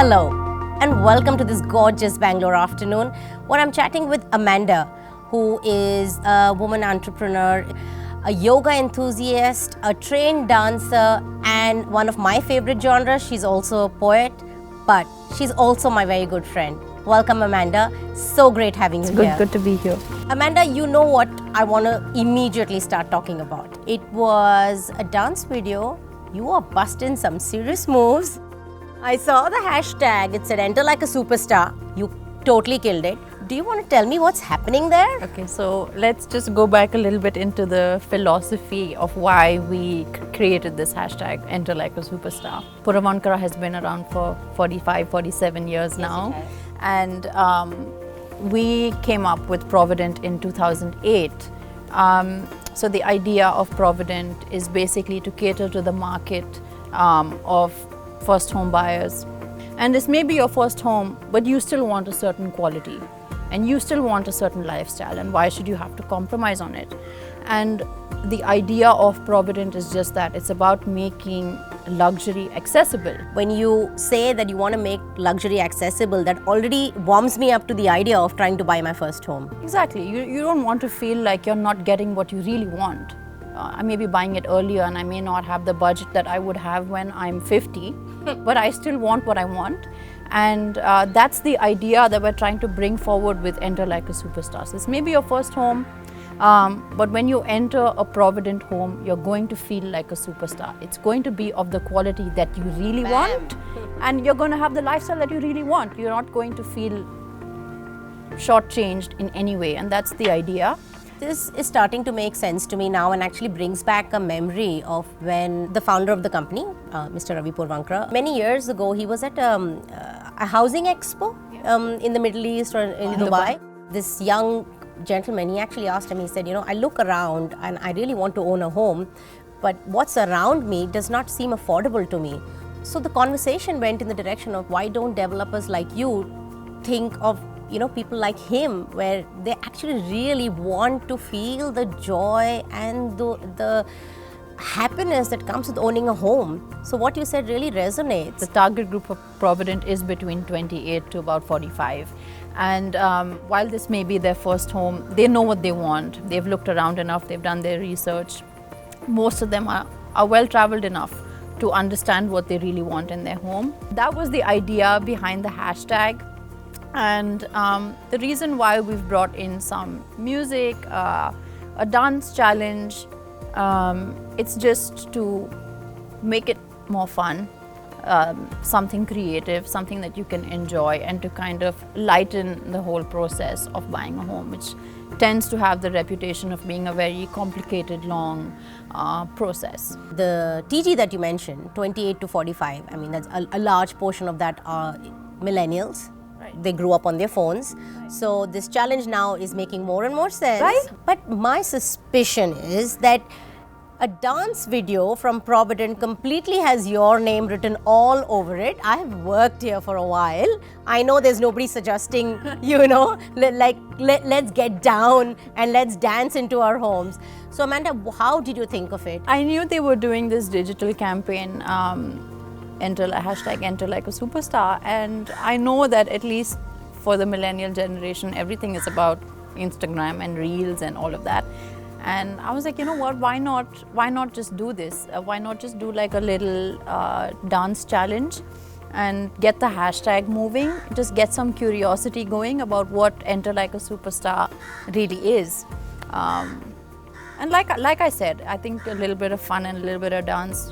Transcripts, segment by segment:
Hello and welcome to this gorgeous Bangalore afternoon where I'm chatting with Amanda, who is a woman entrepreneur, a yoga enthusiast, a trained dancer, and one of my favorite genres, she's also a poet, but she's also my very good friend. Welcome, Amanda. So great having you here. Good to be here. Amanda, you know what I want to immediately start talking about. It was a dance video. You were busting some serious moves. I saw the hashtag. It said enter like a superstar. You totally killed it. Do you want to tell me what's happening there? Okay, so let's just go back a little bit into the philosophy of why we created this hashtag, Enter Like a Superstar. Puravankara has been around for 45, 47 years now. And we came up with Provident in 2008. So the idea of Provident is basically to cater to the market of first home buyers. And this may be your first home, but you still want a certain quality and you still want a certain lifestyle, and why should you have to compromise on it? And the idea of Provident is just that. It's about making luxury accessible. When you say that you want to make luxury accessible, that already warms me up to the idea of trying to buy my first home. Exactly. You don't want to feel like you're not getting what you really want. I may be buying it earlier and I may not have the budget that I would have when I'm 50, but I still want what I want. And that's the idea that we're trying to bring forward with Enter Like a Superstar. So this may be your first home, but when you enter a Provident home, you're going to feel like a superstar. It's going to be of the quality that you really want, and you're going to have the lifestyle that you really want. You're not going to feel shortchanged in any way, and that's the idea. This is starting to make sense to me now and actually brings back a memory of when the founder of the company, Mr. Ravi Puravankara, many years ago, he was at a housing expo in the Middle East or in Dubai. This young gentleman, he actually asked him, he said, I look around and I really want to own a home, but what's around me does not seem affordable to me. So the conversation went in the direction of why don't developers like you think of people like him, where they actually really want to feel the joy and the happiness that comes with owning a home. So what you said really resonates. The target group of Provident is between 28 to about 45. And while this may be their first home, they know what they want. They've looked around enough, they've done their research. Most of them are well-traveled enough to understand what they really want in their home. That was the idea behind the hashtag. And the reason why we've brought in some music, a dance challenge, it's just to make it more fun, something creative, something that you can enjoy, and to kind of lighten the whole process of buying a home, which tends to have the reputation of being a very complicated, long process. The TG that you mentioned, 28 to 45, I mean, that's a large portion of that are millennials. They grew up on their phones. So this challenge now is making more and more sense. Right? But my suspicion is that a dance video from Provident completely has your name written all over it. I have worked here for a while. I know there's nobody suggesting, let's get down and let's dance into our homes. So Amanda, how did you think of it? I knew they were doing this digital campaign, hashtag Enter Like a Superstar, and I know that at least for the millennial generation, everything is about Instagram and reels and all of that. And I was like, you know what, why not just do this? Why not just do like a little dance challenge and get the hashtag moving, just get some curiosity going about what Enter Like a Superstar really is. And like I said, I think a little bit of fun and a little bit of dance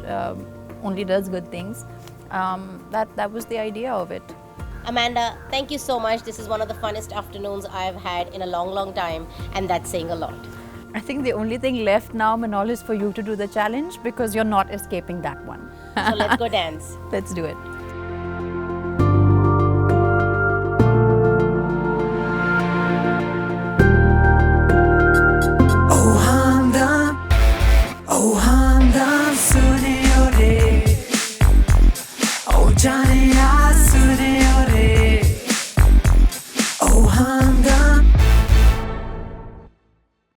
only does good things. That was the idea of it. Amanda, thank you so much. This is one of the funnest afternoons I've had in a long, long time, and that's saying a lot. I think the only thing left now, Minol, is for you to do the challenge, because you're not escaping that one. So let's go dance. Let's do it.